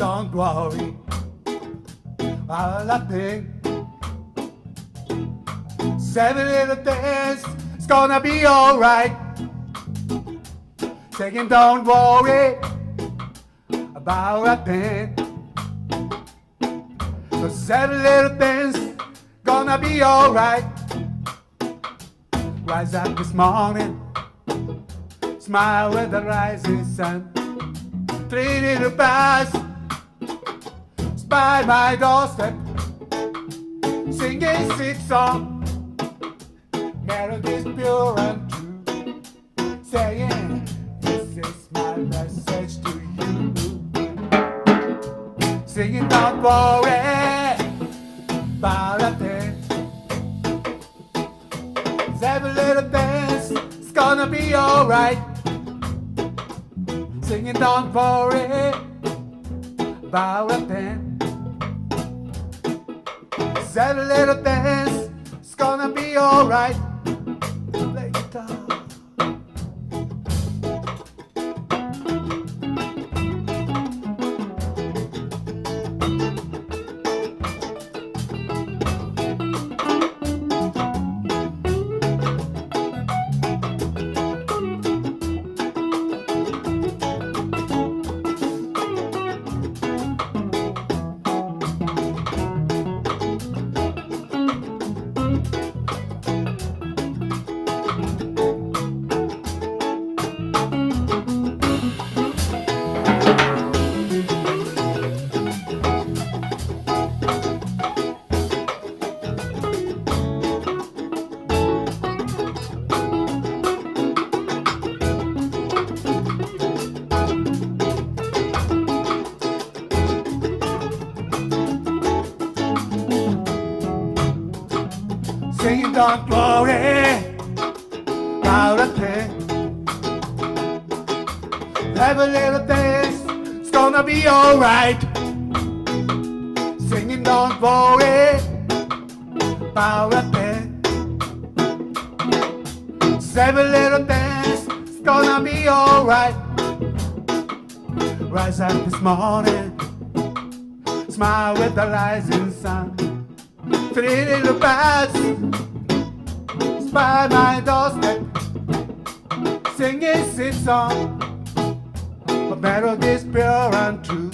Don't worry about nothing. 7 little things, it's gonna be alright. Saying don't worry about nothing. The 7 little things, gonna be alright. Rise up this morning, smile with the rising sun. 3 little birds by my doorstep, singing sweet song. Melodies pure and true, saying this is my message to you. Singing don't worry about a thing. 7 little things, it's gonna be alright. Singing don't worry about a thing. 7 little things, it's gonna be alright. Later. Saying don't worry about a thing. 7 little things, it's gonna be alright. Singing don't worry about a thing. 7 little things, it's gonna be alright. Rise up this morning, smile with the rising sun. 3 little birds by my doorstep, singing sweet song. The melody's pure and true,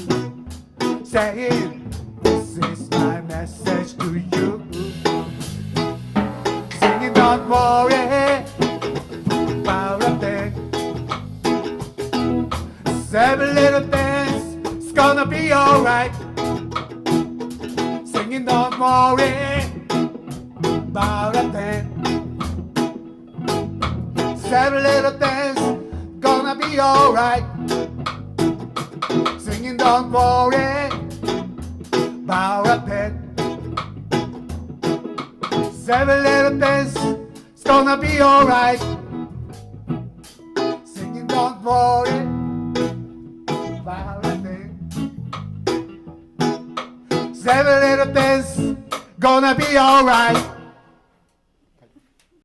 saying this is my message to you. Singing don't worry about a thing. 7 little things, it's gonna be alright. Singing don't worry about a thing. 7 little things, gonna be alright. Singing don't worry about a thing. 7 little things, it's gonna be alright. Singing don't worry about a thing. 7 little things, gonna be alright.